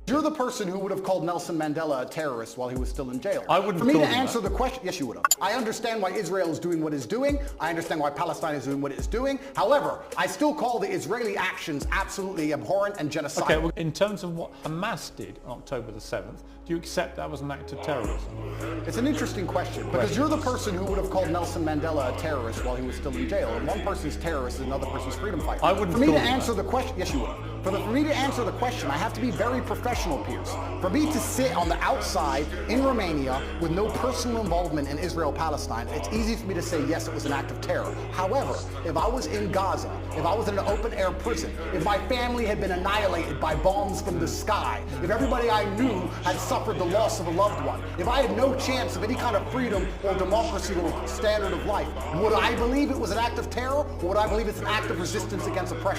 You're the person who would have called Nelson Mandela a terrorist while he was still in jail. I wouldn't For me to call him answer that. the question, yes, you would have. I understand why Israel is doing what it's doing. I understand why Palestine is doing what it's doing. However, I still call the Israeli actions absolutely abhorrent and genocidal. Okay, well, in terms of what Hamas did on October the 7th, do you accept that was an act of terrorism? It's an interesting question, because you're the person who would have called Nelson Mandela a terrorist while he was still in jail. And one person's terrorist is another person's freedom fighter. I wouldn't For me call to him answer that. the question, yes, you would have. For me to answer the question, I have to be very professional, Piers. For me to sit on the outside in Romania with no personal involvement in Israel-Palestine, it's easy for me to say, yes, it was an act of terror. However, if I was in Gaza, if I was in an open-air prison, if my family had been annihilated by bombs from the sky, if everybody I knew had suffered the loss of a loved one, if I had no chance of any kind of freedom or democracy or standard of life, would I believe it was an act of terror, or would I believe it's an act of resistance against oppression?